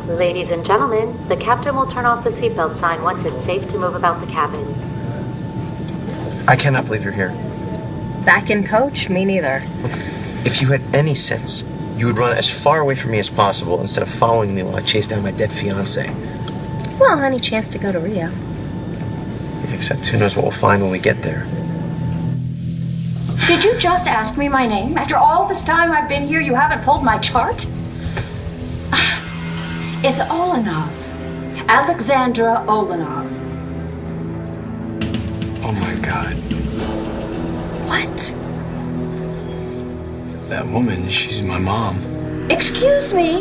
Ladies and gentlemen, the captain will turn off the seatbelt sign once it's safe to move about the cabin. I cannot believe you're here. Back in coach? Me neither. If you had any sense, you would run as far away from me as possible instead of following me while I chase down my dead fiancé. Well, any chance to go to Rio. Except who knows what we'll find when we get there. Did you just ask me my name? After all this time I've been here, you haven't pulled my chart? It's Olenov. Alexandra Olenov. Oh my God. What? That woman, she's my mom. Excuse me?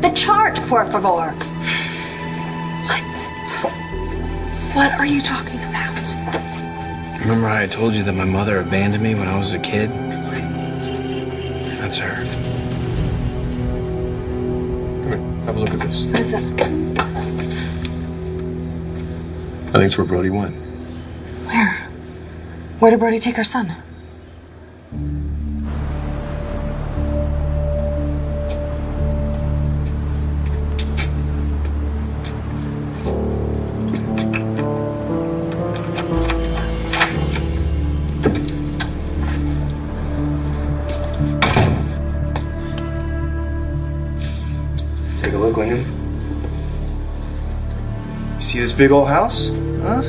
The chart, por favor. What? What are you talking about? Remember how I told you that my mother abandoned me when I was a kid? That's her. Come here, have a look at this. What is that? I think it's where Brody went. Where? Where did Brody take her son? Take a look, Liam. You see this big old house? Huh?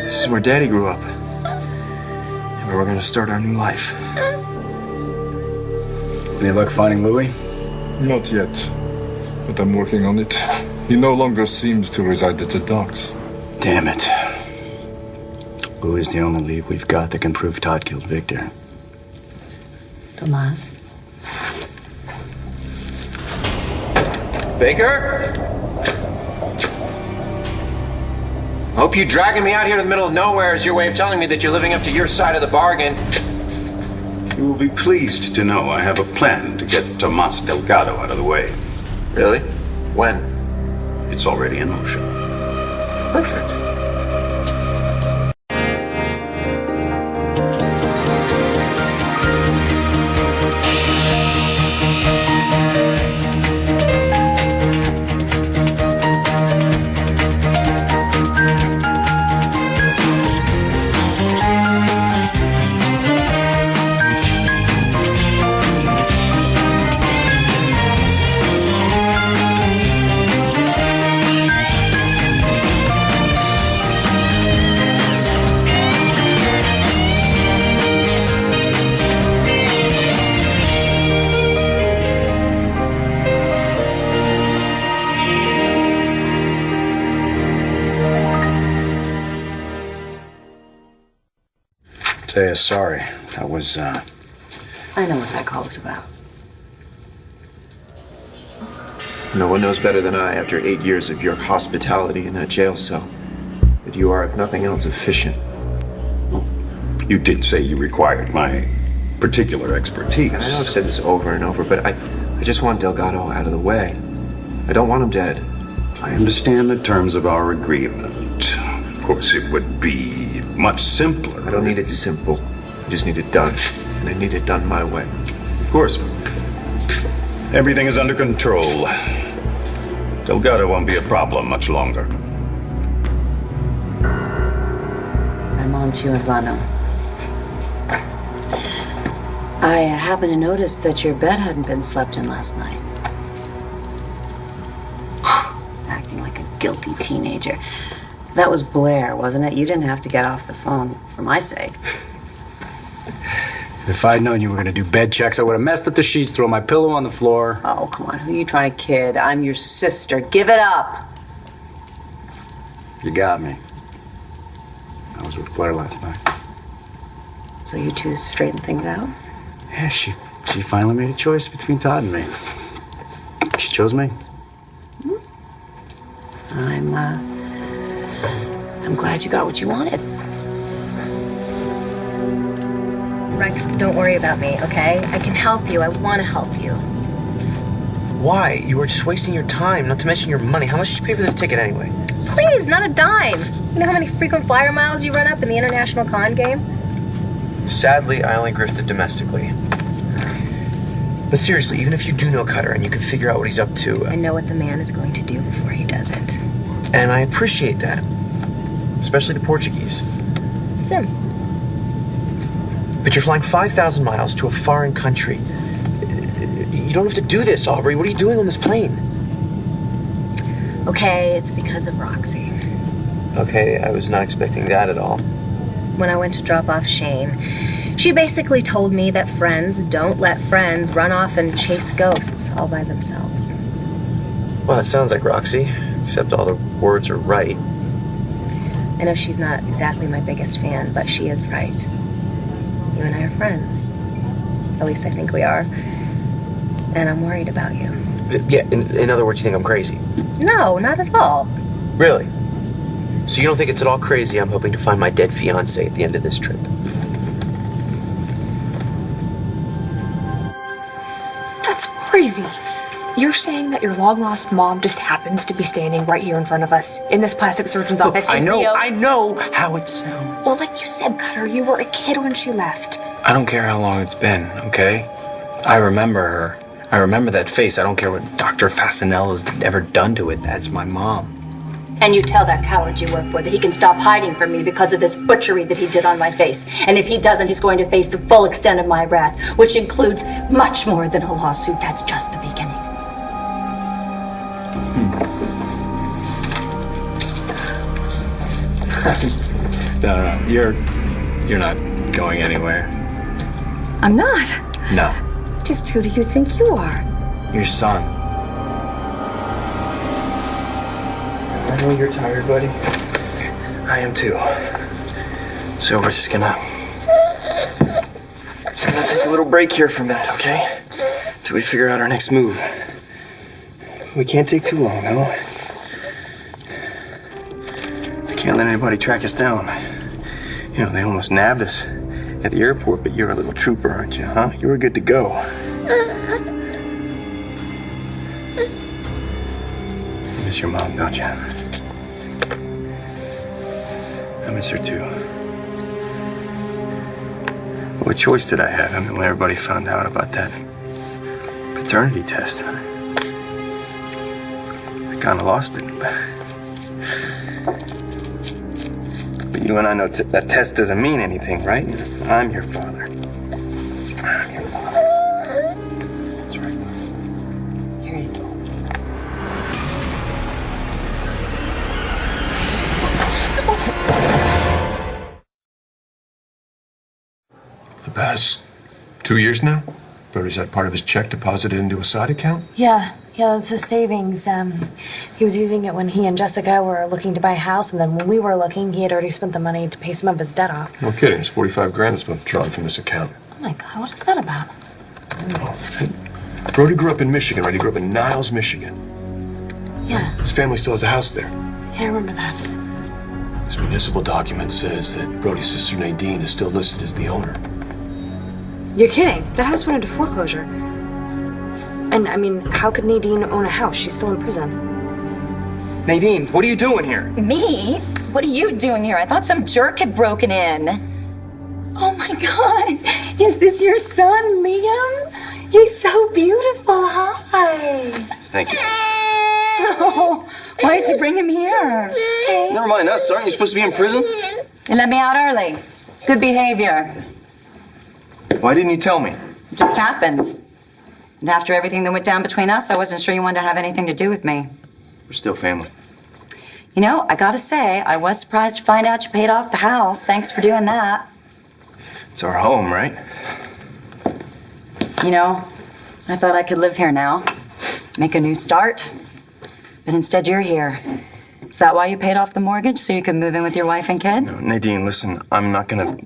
This is where Daddy grew up. And where we're gonna start our new life. Any luck finding Louis? Not yet, but I'm working on it. He no longer seems to reside at the docks. Damn it. Louis is the only lead we've got that can prove Todd killed Victor. Tomas. Baker? Hope you dragging me out here to the middle of nowhere is your way of telling me that you're living up to your side of the bargain. You will be pleased to know I have a plan to get Tomas Delgado out of the way. Really? When? It's already in motion. Perfect. Say sorry. That was, I know what that call was about. No one knows better than I after 8 years of your hospitality in that jail cell that you are, if nothing else, efficient. You did say you required my particular expertise. And I know I've said this over and over, but I just want Delgado out of the way. I don't want him dead. I understand the terms of our agreement. Of course, it would be much simpler. I don't need it simple. I just need it done. And I need it done my way. Of course. Everything is under control. Delgado won't be a problem much longer. I'm on to you, Urbano. I happened to notice that your bed hadn't been slept in last night. Acting like a guilty teenager. That was Blair, wasn't it? You didn't have to get off the phone for my sake. if I'd known you were gonna do bed checks, I would have messed up the sheets, thrown my pillow on the floor. Oh, come on. Who are you trying to kid? I'm your sister. Give it up. You got me. I was with Blair last night. So you two straighten things out? Yeah, she finally made a choice between Todd and me. She chose me. I'm glad you got what you wanted. Rex, don't worry about me, okay? I can help you. I want to help you. Why? You were just wasting your time, not to mention your money. How much did you pay for this ticket anyway? Please, not a dime. You know how many frequent flyer miles you run up in the international con game? Sadly, I only grifted domestically. But seriously, even if you do know Cutter and you can figure out what he's up to, I know what the man is going to do before he does it. and I appreciate that. Especially the Portuguese. Sim. But you're flying 5,000 miles to a foreign country. You don't have to do this, Aubrey. What are you doing on this plane? Okay, it's because of Roxy. Okay, I was not expecting that at all. When I went to drop off Shane, she basically told me that friends don't let friends run off and chase ghosts all by themselves. Well, that sounds like Roxy, except all the words are right. I know she's not exactly my biggest fan, but she is right. You and I are friends. At least I think we are. And I'm worried about you. Yeah, in other words, you think I'm crazy? No, not at all. Really? So you don't think it's at all crazy I'm hoping to find my dead fiancé at the end of this trip? That's crazy. You're saying that your long-lost mom just happens to be standing right here in front of us in this plastic surgeon's office in Rio? I know how it sounds. Well, like you said, Cutter, you were a kid when she left. I don't care how long it's been, okay? I remember her. I remember that face. I don't care what Dr. Fasanel has ever done to it. That's my mom. And you tell that coward you work for that he can stop hiding from me because of this butchery that he did on my face. And if he doesn't, he's going to face the full extent of my wrath, which includes much more than a lawsuit. That's just the beginning. No. You're not going anywhere. I'm not. No. Just who do you think you are? Your son. I know you're tired, buddy. I am too. So we're just gonna take a little break here for a minute, okay? Till we figure out our next move. We can't take too long, no? I can't let anybody track us down. You know, they almost nabbed us at the airport, but you're a little trooper, aren't you, huh? You were good to go. You miss your mom, don't you? I miss her too. What choice did I have? I mean, when everybody found out about that paternity test, I kind of lost it. But you and I know that test doesn't mean anything, right? I'm your father. I'm your father. That's right. Here you go. The past 2 years now? Brody's had part of his check deposited into a side account? Yeah, it's his savings. He was using it when he and Jessica were looking to buy a house, and then when we were looking, he had already spent the money to pay some of his debt off. No kidding. It's 45 grand that's been drawn from this account. Oh my God, what is that about? Brody grew up in Michigan, right? He grew up in Niles, Michigan. Yeah, His family still has a house there. I remember that. This municipal document says that Brody's sister Nadine is still listed as the owner. You're kidding. That house went into foreclosure. And, I mean, how could Nadine own a house? She's still in prison. Nadine, what are you doing here? Me? What are you doing here? I thought some jerk had broken in. Oh my God. Is this your son, Liam? He's so beautiful. Hi. Thank you. Oh, why'd you bring him here? Okay. Never mind us. Aren't you supposed to be in prison? You let me out early. Good behavior. Why didn't you tell me? It just happened. And after everything that went down between us, I wasn't sure you wanted to have anything to do with me. We're still family. You know, I gotta say, I was surprised to find out you paid off the house. Thanks for doing that. It's our home, right? You know, I thought I could live here now, make a new start. But instead, you're here. Is that why you paid off the mortgage, so you could move in with your wife and kid? No, Nadine, listen, I'm not gonna...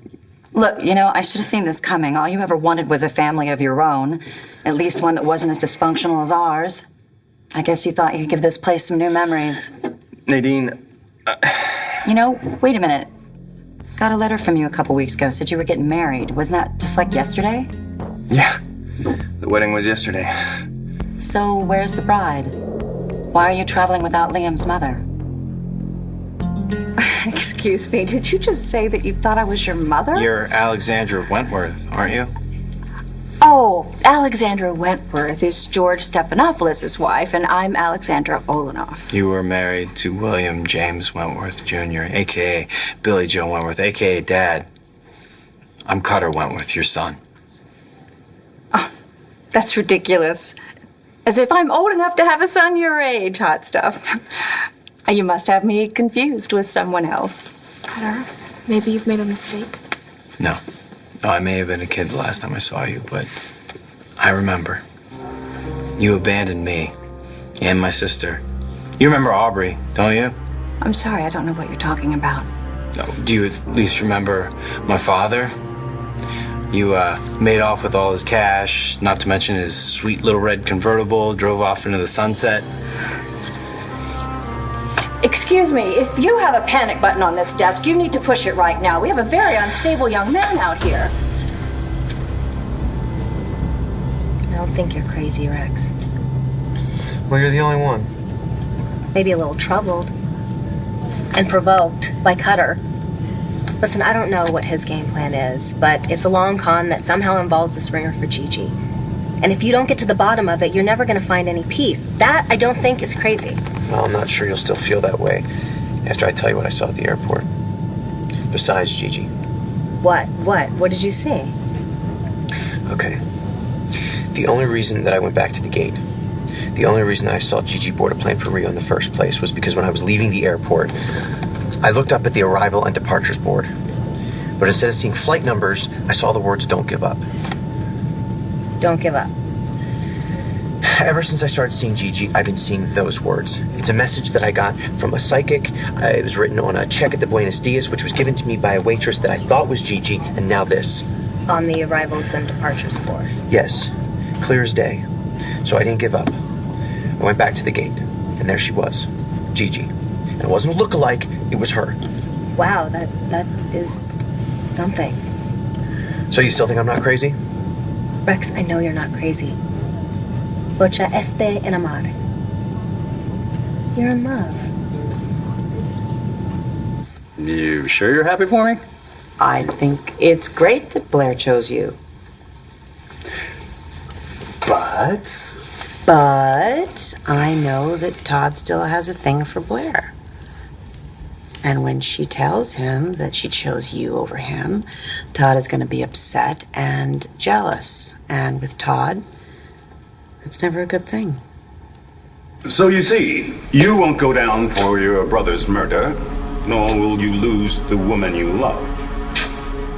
Look, you know, I should have seen this coming. All you ever wanted was a family of your own, at least one that wasn't as dysfunctional as ours. I guess you thought you could give this place some new memories. Nadine... You know, wait a minute. Got a letter from you a couple weeks ago. Said you were getting married. Wasn't that just like yesterday? Yeah. The wedding was yesterday. So where's the bride? Why are you traveling without Liam's mother? Excuse me, did you just say that you thought I was your mother? You're Alexandra Wentworth, aren't you? Oh, Alexandra Wentworth is George Stephanopoulos' wife, and I'm Alexandra Olenoff. You were married to William James Wentworth Jr., a.k.a. Billy Joe Wentworth, a.k.a. Dad. I'm Cutter Wentworth, your son. Oh, that's ridiculous. As if I'm old enough to have a son your age, hot stuff. You must have me confused with someone else. Cutter, maybe you've made a mistake. No. No, I may have been a kid the last time I saw you, but I remember. You abandoned me and my sister. You remember Aubrey, don't you? I'm sorry, I don't know what you're talking about. No, do you at least remember my father? You made off with all his cash, not to mention his sweet little red convertible, drove off into the sunset. Excuse me, if you have a panic button on this desk, you need to push it right now. We have a very unstable young man out here. I don't think you're crazy, Rex. Well, you're the only one. Maybe a little troubled. And provoked by Cutter. Listen, I don't know what his game plan is, but it's a long con that somehow involves this ringer for Gigi. And if you don't get to the bottom of it, you're never going to find any peace. That, I don't think, is crazy. Well, I'm not sure you'll still feel that way after I tell you what I saw at the airport. Besides Gigi. What? What did you see? Okay. The only reason that I went back to the gate, the only reason that I saw Gigi board a plane for Rio in the first place was because when I was leaving the airport, I looked up at the arrival and departures board. But instead of seeing flight numbers, I saw the words, "Don't give up." Don't give up. Ever since I started seeing Gigi, I've been seeing those words. It's a message that I got from a psychic. It was written on a check at the Buenos Dias, which was given to me by a waitress that I thought was Gigi, and now this. On the arrivals and departures board. Yes, clear as day. So I didn't give up. I went back to the gate, and there she was, Gigi. And it wasn't a look-alike, it was her. Wow, that is something. So you still think I'm not crazy? Rex, I know you're not crazy. Bocha este enamorado. You're in love. You sure you're happy for me? I think it's great that Blair chose you. But I know that Todd still has a thing for Blair. And when she tells him that she chose you over him, Todd is going to be upset and jealous. And with Todd, it's never a good thing. So you see, you won't go down for your brother's murder, nor will you lose the woman you love.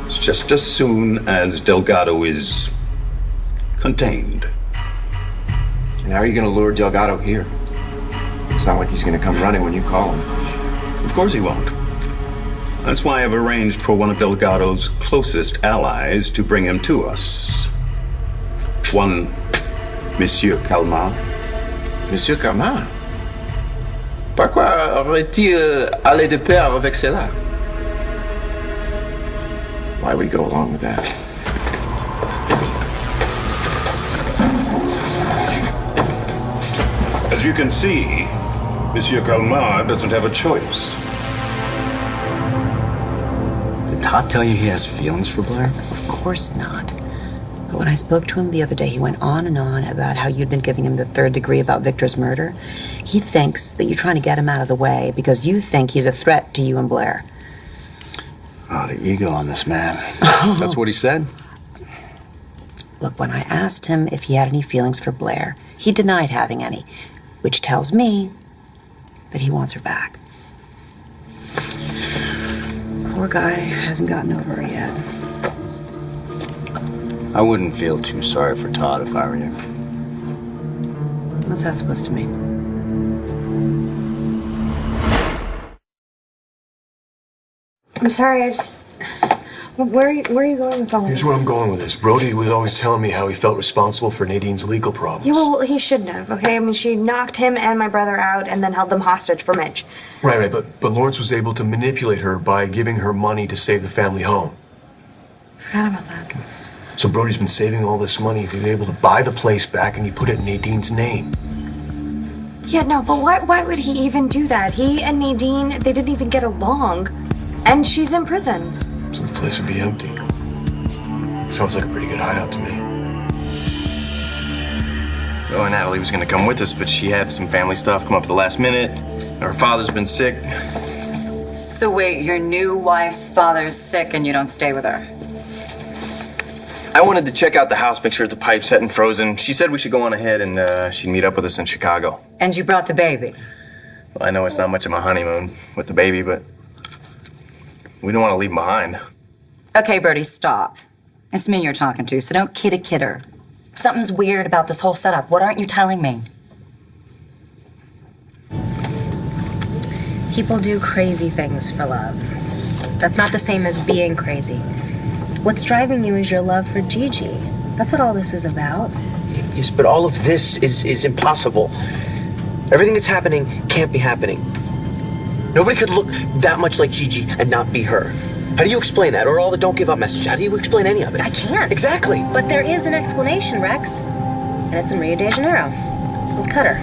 It's just as soon as Delgado is contained. And how are you going to lure Delgado here? It's not like he's going to come running when you call him. Of course he won't. That's why I've arranged for one of Delgado's closest allies to bring him to us. One Monsieur Calmar. Monsieur Calmar? Pourquoi aurait-il allé de pair avec cela? Why would he go along with that? As you can see, Monsieur Calmar doesn't have a choice. Did Todd tell you he has feelings for Blair? Of course not. But when I spoke to him the other day, he went on and on about how you'd been giving him the third degree about Victor's murder. He thinks that you're trying to get him out of the way because you think he's a threat to you and Blair. Oh, the ego on this man. That's what he said? Look, when I asked him if he had any feelings for Blair, he denied having any, which tells me that he wants her back. Poor guy hasn't gotten over her yet. I wouldn't feel too sorry for Todd if I were you. What's that supposed to mean? I'm sorry, I just... Where are you going with all this? Here's where I'm going with this. Brody was always telling me how he felt responsible for Nadine's legal problems. Yeah, well, he shouldn't have, okay? I mean, she knocked him and my brother out and then held them hostage for Mitch. Right, but Lawrence was able to manipulate her by giving her money to save the family home. Forgot about that. So Brody's been saving all this money. He was able to buy the place back and he put it in Nadine's name. Yeah, no, but why would he even do that? He and Nadine, they didn't even get along. And she's in prison. So the place would be empty. Sounds like a pretty good hideout to me. Oh, and Natalie was gonna come with us, but she had some family stuff come up at the last minute. Her father's been sick. So wait, your new wife's father's sick and you don't stay with her? I wanted to check out the house, make sure the pipes hadn't frozen. She said we should go on ahead and she'd meet up with us in Chicago. And you brought the baby? Well, I know it's not much of a honeymoon with the baby, but we don't want to leave him behind. Okay, Brody, stop. It's me you're talking to, so don't kid her. Something's weird about this whole setup. What aren't you telling me? People do crazy things for love. That's not the same as being crazy. What's driving you is your love for Gigi. That's what all this is about. Yes, but all of this is impossible. Everything that's happening can't be happening. Nobody could look that much like Gigi and not be her. How do you explain that? Or all the don't give up message? How do you explain any of it? I can't. Exactly. But there is an explanation, Rex. And it's in Rio de Janeiro. With Cutter.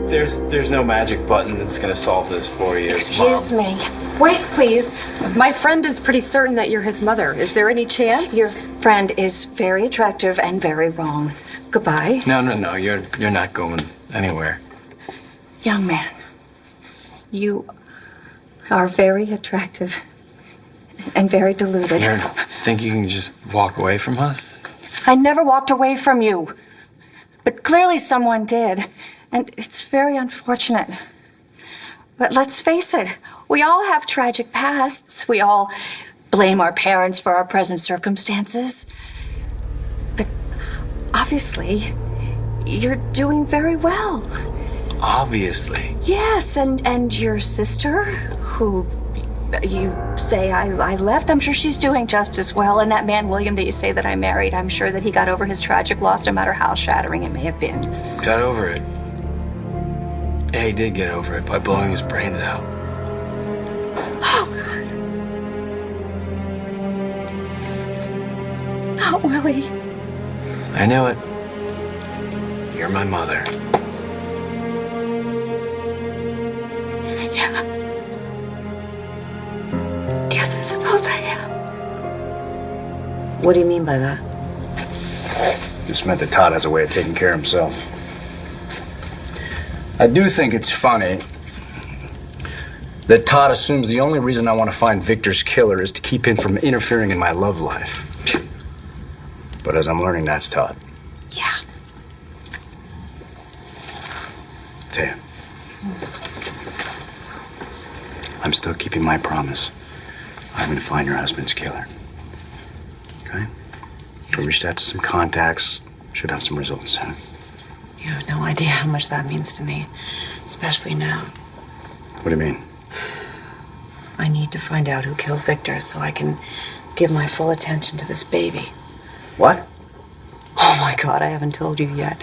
There's no magic button that's gonna solve this for you. Excuse me. Wait, please. My friend is pretty certain that you're his mother. Is there any chance? Your friend is very attractive and very wrong. Goodbye. No, you're not going anywhere. Young man, you are very attractive and very deluded. You think you can just walk away from us? I never walked away from you. But clearly someone did. And it's very unfortunate. But let's face it, we all have tragic pasts. We all blame our parents for our present circumstances. But obviously, you're doing very well. Obviously. Yes, and your sister, who you say I left, I'm sure she's doing just as well. And that man, William, that you say that I married, I'm sure that he got over his tragic loss, no matter how shattering it may have been. Got over it. Yeah, he did get over it by blowing his brains out. Oh, God. Not Willie. I knew it. You're my mother. Yeah. Yes, I suppose I am. What do you mean by that? Just meant that Todd has a way of taking care of himself. I do think it's funny that Todd assumes the only reason I want to find Victor's killer is to keep him from interfering in my love life. But as I'm learning, that's Todd. Yeah. Taya, I'm still keeping my promise. I'm going to find your husband's killer. Okay? I reached out to some contacts. Should have some results soon. You have no idea how much that means to me, especially now. What do you mean? I need to find out who killed Victor so I can give my full attention to this baby. What? Oh my God, I haven't told you yet.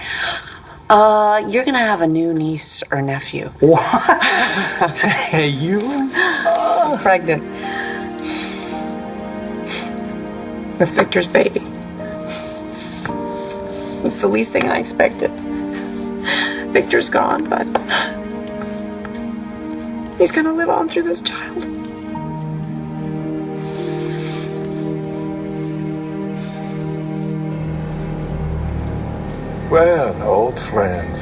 You're gonna have a new niece or nephew. What? Hey, you? I'm pregnant. With Victor's baby. It's the least thing I expected. Victor's gone, but he's gonna live on through this child. Well, old friend,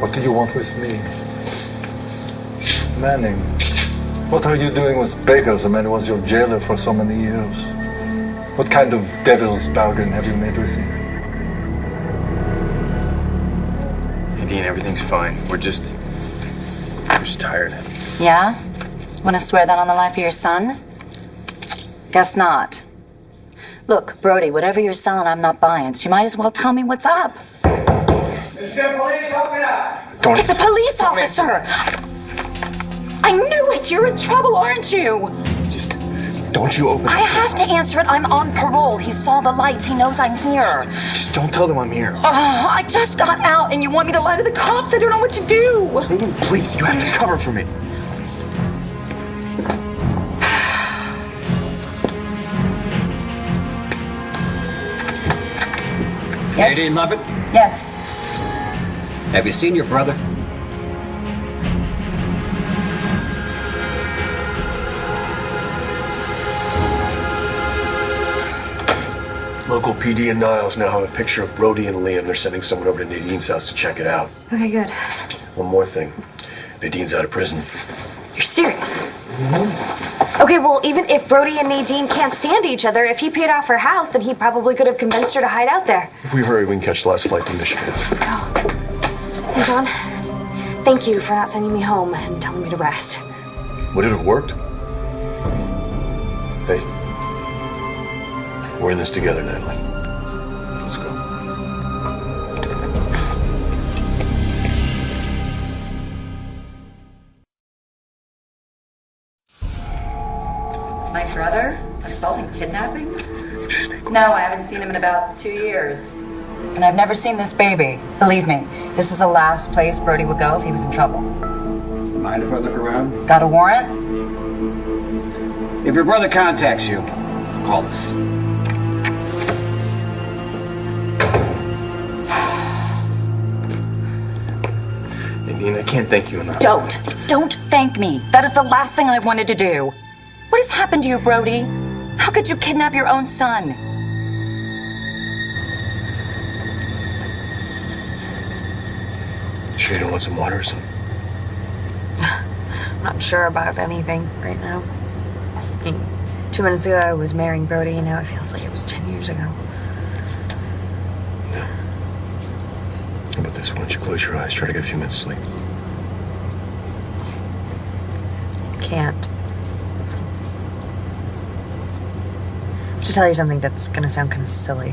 what do you want with me? Manning, what are you doing with Baker, the man who was your jailer for so many years? What kind of devil's bargain have you made with him? Nadine, everything's fine. We're just tired. Yeah? Wanna swear that on the life of your son? Guess not. Look, Brody, whatever you're selling, I'm not buying, so you might as well tell me what's up. Mr. Police, open up! It's a police officer! I knew it! You're in trouble, aren't you? Don't you open I have to answer it. I'm on parole. He saw the lights. He knows I'm here. Just don't tell them I'm here. I just got out and you want me to lie to the cops? I don't know what to do. Nadine, please, you have to cover for me. Yes? Nadine Lovett, Yes. have you seen your brother? Local PD and Niles now have a picture of Brody and Liam. They're sending someone over to Nadine's house to check it out. Okay, good. One more thing. Nadine's out of prison. You're serious? Okay, well, even if Brody and Nadine can't stand each other, if he paid off her house, then he probably could have convinced her to hide out there. If we hurry, we can catch the last flight to Michigan. Let's go. Hey, John. Thank you for not sending me home and telling me to rest. Would it have worked? Hey. We're in this together, Natalie. Let's go. My brother? Assault and kidnapping? No, I haven't seen him in about 2 years. And I've never seen this baby. Believe me, this is the last place Brody would go if he was in trouble. Mind if I look around? Got a warrant? If your brother contacts you, call us. Nadine, I can't thank you enough. Don't thank me. That is the last thing I wanted to do. What has happened to you, Brody? How could you kidnap your own son? Sure you don't want some water or something? I'm not sure about anything right now. I mean, 2 minutes ago I was marrying Brody, and now it feels like it was 10 years ago. How about this? Why don't you close your eyes, try to get a few minutes sleep? Can't. I have to tell you something that's gonna sound kind of silly.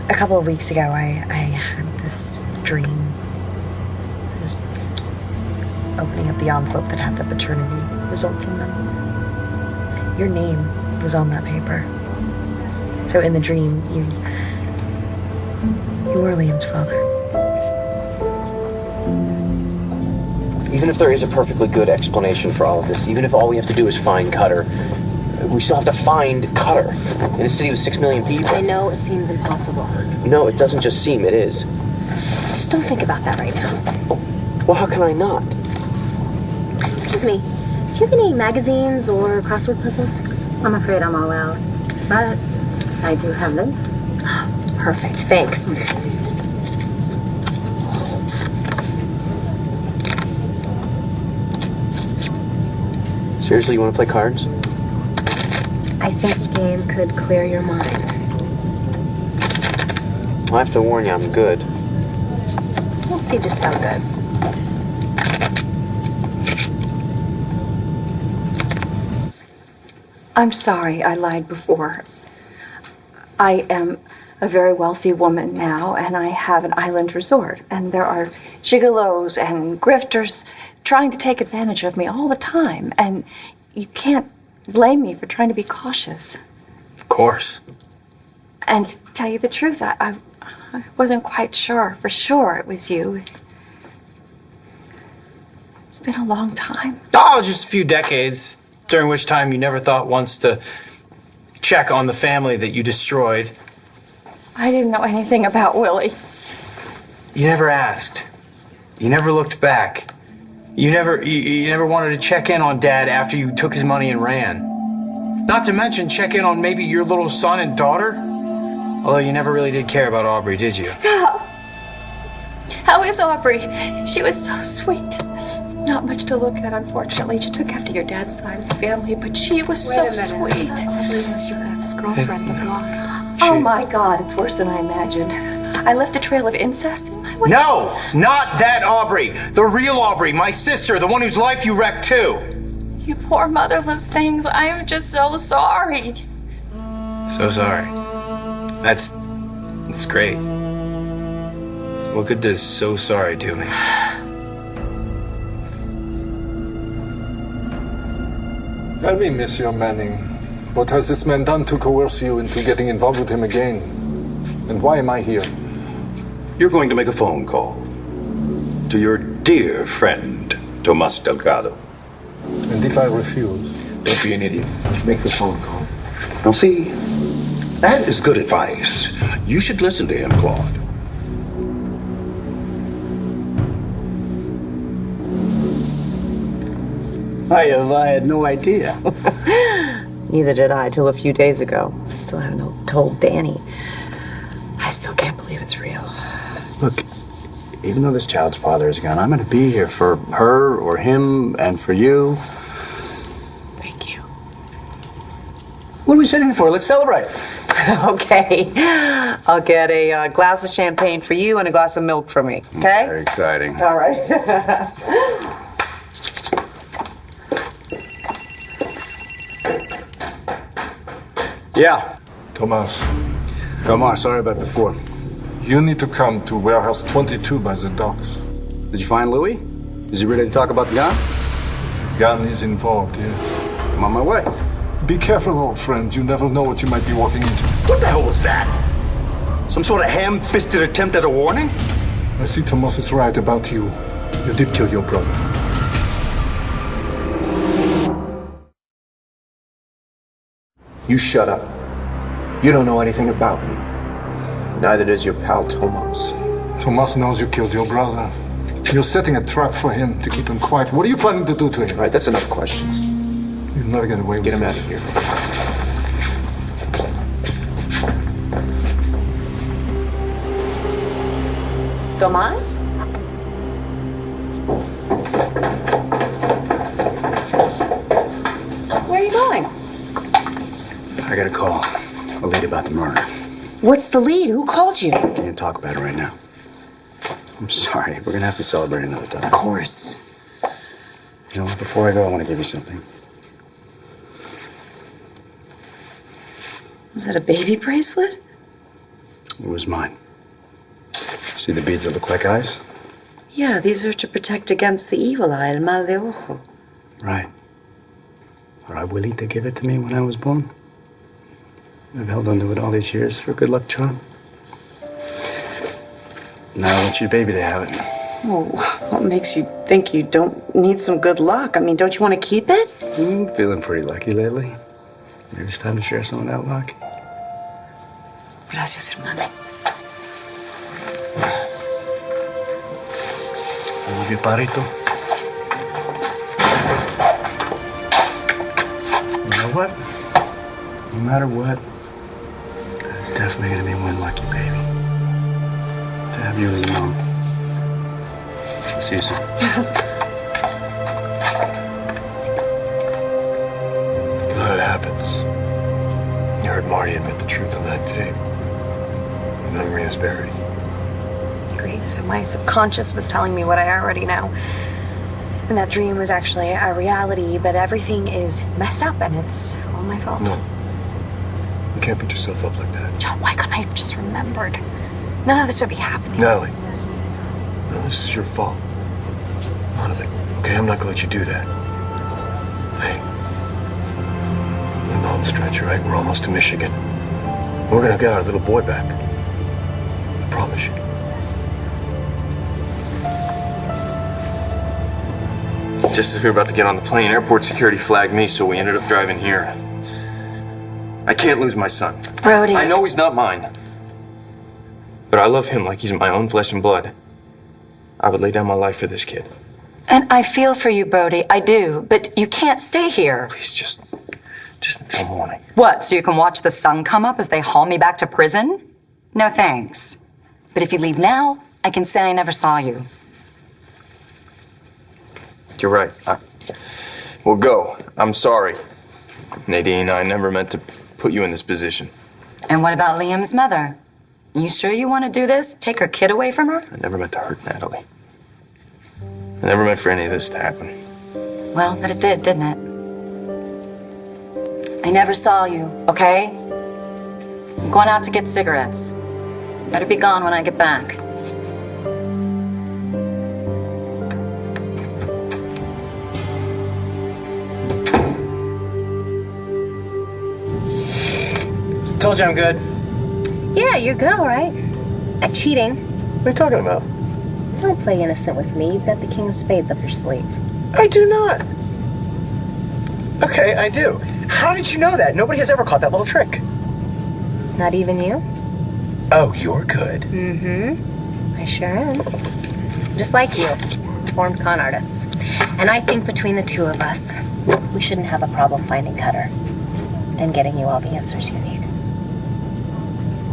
A couple of weeks ago, I had this dream. I was opening up the envelope that had the paternity results in them. Your name was on that paper. So in the dream, you were Liam's father. Even if there is a perfectly good explanation for all of this, even if all we have to do is find Cutter, we still have to find Cutter in a city with 6 million people. I know it seems impossible. No, it doesn't just seem, it is. Just don't think about that right now. Well, how can I not? Excuse me, do you have any magazines or crossword puzzles? I'm afraid I'm all out. But I do have this. Perfect, thanks. Seriously, you want to play cards? I think the game could clear your mind. I have to warn you, I'm good. We'll see just how good. I'm sorry I lied before. I am a very wealthy woman now, and I have an island resort, and there are gigolos and grifters trying to take advantage of me all the time, and you can't blame me for trying to be cautious. Of course. And to tell you the truth, I wasn't quite sure for sure it was you. It's been a long time. Oh, just a few decades, during which time you never thought once to check on the family that you destroyed. I didn't know anything about Willie. You never asked. You never looked back. You never wanted to check in on Dad after you took his money and ran. Not to mention check in on maybe your little son and daughter. Although you never really did care about Aubrey, did you? Stop! How is Aubrey? She was so sweet. Not much to look at, unfortunately. She took after your dad's side of the family, but she was so sweet. Aubrey was your ex-girlfriend, the block. Oh my God, it's worse than I imagined. I left a trail of incest in my wake. No, not that Aubrey. The real Aubrey, my sister, the one whose life you wrecked too. You poor motherless things. I am just so sorry. So sorry. That's great. What good does so sorry do me? Tell me, Monsieur Manning, what has this man done to coerce you into getting involved with him again? And why am I here? You're going to make a phone call to your dear friend, Tomas Delgado. And if I refuse? Don't be an idiot. Make the phone call. Now see, that is good advice. You should listen to him, Claude. I had no idea. Neither did I till a few days ago. I still haven't told Danny. I still can't believe it's real. Look, even though this child's father is gone, I'm going to be here for her or him and for you. Thank you. What are we sitting for? Let's celebrate. Okay. I'll get a glass of champagne for you and a glass of milk for me, okay? Very exciting. All right. Yeah. Thomas. Omar, sorry about before. You need to come to warehouse 22 by the docks. Did you find Louis? Is he ready to talk about the gun? The gun is involved, yes. I'm on my way. Be careful, old friend. You never know what you might be walking into. What the hell was that? Some sort of ham-fisted attempt at a warning? I see Thomas is right about you. You did kill your brother. You shut up. You don't know anything about me. Neither does your pal Tomas. Thomas knows you killed your brother. You're setting a trap for him to keep him quiet. What are you planning to do to him? All right, that's enough questions. You'll never get away with Get him this. out of here. Tomas? Where are you going? I got a call. A lead about the murder. What's the lead? Who called you? Can't talk about it right now. I'm sorry. We're going to have to celebrate another time. Of course. You know what? Before I go, I want to give you something. Was that a baby bracelet? It was mine. See the beads that look like eyes? Yeah, these are to protect against the evil eye, el mal de ojo. Right. Our abuelita gave it to me when I was born. I've held onto it all these years for good luck charm. Now I want your baby to have it. Oh, what makes you think you don't need some good luck? I mean, don't you want to keep it? I'm feeling pretty lucky lately. Maybe it's time to share some of that luck. Gracias, hermano. I love you, Parito. You know what? No matter what, there's definitely gonna be one lucky baby. To have you as a mom. See you soon. You know what happens? You heard Marty admit the truth on that tape. The memory is buried. Great, so my subconscious was telling me what I already know. And that dream was actually a reality, but everything is messed up and it's all my fault. No. You can't beat yourself up like that. John, why couldn't I have just remembered? None of this would be happening. Natalie. No, this is your fault. None of it. Okay, I'm not gonna let you do that. Hey. We're in the home stretch, all right? We're almost to Michigan. We're gonna get our little boy back. I promise you. Just as we were about to get on the plane, airport security flagged me, so we ended up driving here. I can't lose my son. Brody. I know he's not mine. But I love him like he's my own flesh and blood. I would lay down my life for this kid. And I feel for you, Brody. I do. But you can't stay here. Please, just until morning. What, so you can watch the sun come up as they haul me back to prison? No thanks. But if you leave now, I can say I never saw you. You're right. Well, go. I'm sorry. Nadine, I never meant to put you in this position. And what about Liam's mother? You sure you want to do this? Take her kid away from her? I never meant to hurt Natalie. I never meant for any of this to happen. Well, but it did, didn't it? I never saw you, okay? I'm going out to get cigarettes. Better be gone when I get back. Told you I'm good. Yeah, you're good, all right. At cheating. What are you talking about? Don't play innocent with me. You've got the king of spades up your sleeve. I do not. Okay, I do. How did you know that? Nobody has ever caught that little trick. Not even you? Oh, you're good. Mm-hmm. I sure am. Just like you. Formed con artists. And I think between the two of us, we shouldn't have a problem finding Cutter. and getting you all the answers you need.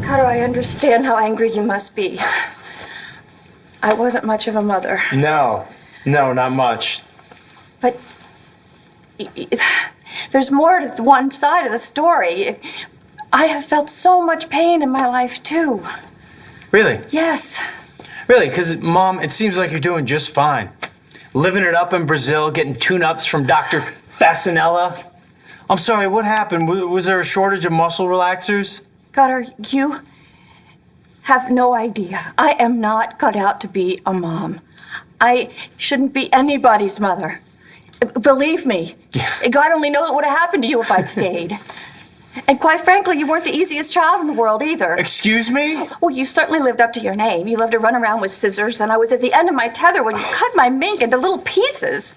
Cutter, I understand how angry you must be. I wasn't much of a mother. No, not much. But there's more to one side of the story. I have felt so much pain in my life, too. Really? Yes. Really? Because, Mom, it seems like you're doing just fine. Living it up in Brazil, getting tune-ups from Dr. Fasanella. I'm sorry, what happened? Was there a shortage of muscle relaxers? Cutter, you have no idea. I am not cut out to be a mom. I shouldn't be anybody's mother. Believe me, God only knows what would have happened to you if I'd stayed. And quite frankly, you weren't the easiest child in the world either. Excuse me? Well, you certainly lived up to your name. You loved to run around with scissors, and I was at the end of my tether when you cut my mink into little pieces.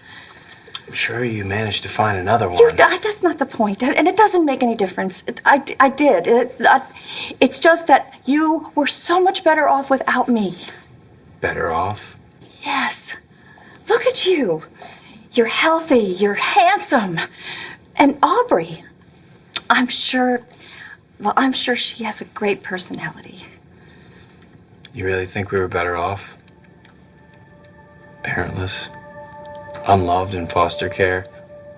I'm sure you managed to find another one. That's not the point, and it doesn't make any difference. I did. It's just that you were so much better off without me. Better off? Yes. Look at you. You're healthy. You're handsome. And Aubrey, I'm sure she has a great personality. You really think we were better off? Parentless? Unloved in foster care?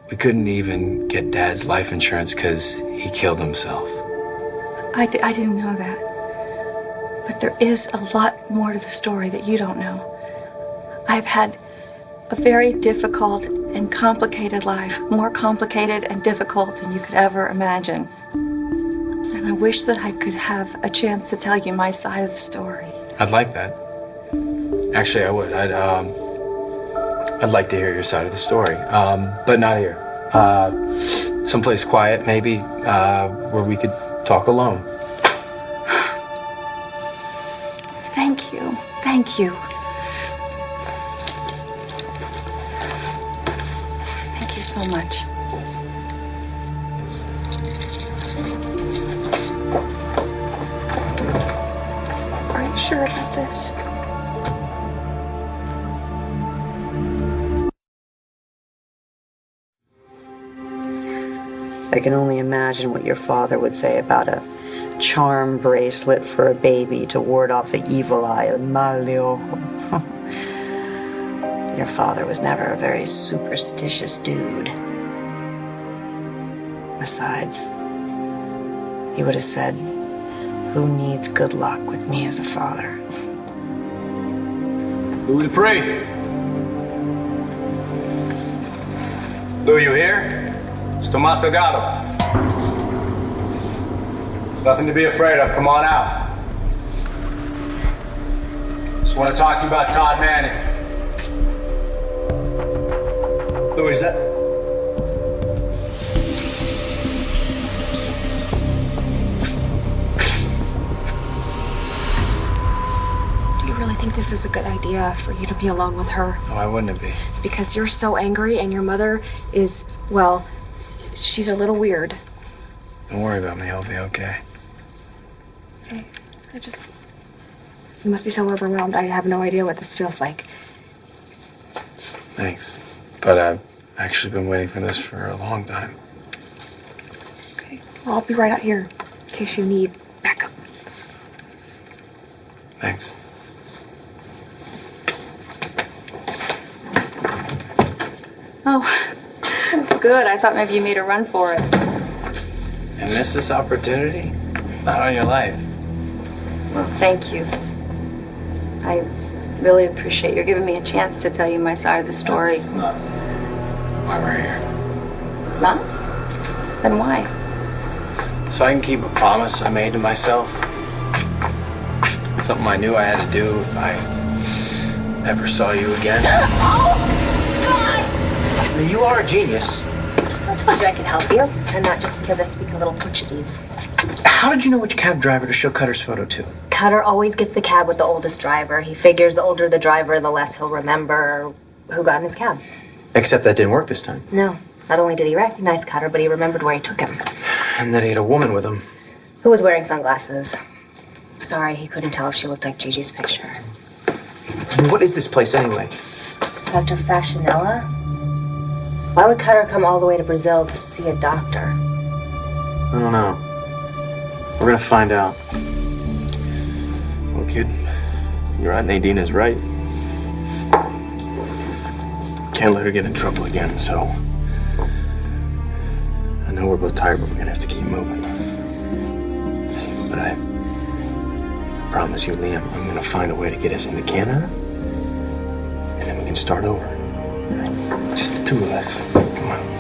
We couldn't even get Dad's life insurance because he killed himself. I didn't know that. But there is a lot more to the story that you don't know. I've had a very difficult and complicated life, more complicated and difficult than you could ever imagine. And I wish that I could have a chance to tell you my side of the story. I'd like that. Actually, I would. I'd like to hear your side of the story, but not here. Someplace quiet, maybe, where we could talk alone. Thank you. Thank you. Thank you so much. Are you sure about this? I can only imagine what your father would say about a charm bracelet for a baby to ward off the evil eye of Malio. Your father was never a very superstitious dude. Besides, he would have said, "Who needs good luck with me as a father?" Louis Dupree! Lou, you here? It's Tomas Delgado. There's nothing to be afraid of. Come on out. Just want to talk to you about Todd Manning. Louis, is that... Do you really think this is a good idea for you to be alone with her? Why wouldn't it be? Because you're so angry and your mother is, well, she's a little weird. Don't worry about me. I'll be okay. Okay. You must be so overwhelmed. I have no idea what this feels like. Thanks. But I've actually been waiting for this for a long time. Okay. Well, I'll be right out here in case you need backup. Thanks. Oh, good. I thought maybe you made a run for it. And miss this opportunity? Not on your life. Well, thank you. I really appreciate you giving me a chance to tell you my side of the story. That's not why we're here. It's not? Then why? So I can keep a promise I made to myself. Something I knew I had to do if I ever saw you again. You are a genius. I told you I could help you, and not just because I speak a little Portuguese. How did you know which cab driver to show Cutter's photo to? Cutter always gets the cab with the oldest driver. He figures the older the driver, the less he'll remember who got in his cab. Except that didn't work this time. No. Not only did he recognize Cutter, but he remembered where he took him. And that he had a woman with him. Who was wearing sunglasses. Sorry, he couldn't tell if she looked like Gigi's picture. What is this place anyway? Dr. Fasanella? Why would Cutter come all the way to Brazil to see a doctor? I don't know. We're gonna find out. Well, kid, your Aunt Nadine is right. Can't let her get in trouble again, so... I know we're both tired, but we're gonna have to keep moving. But I promise you, Liam, I'm gonna find a way to get us into Canada, and then we can start over. Just the two of us. Come on.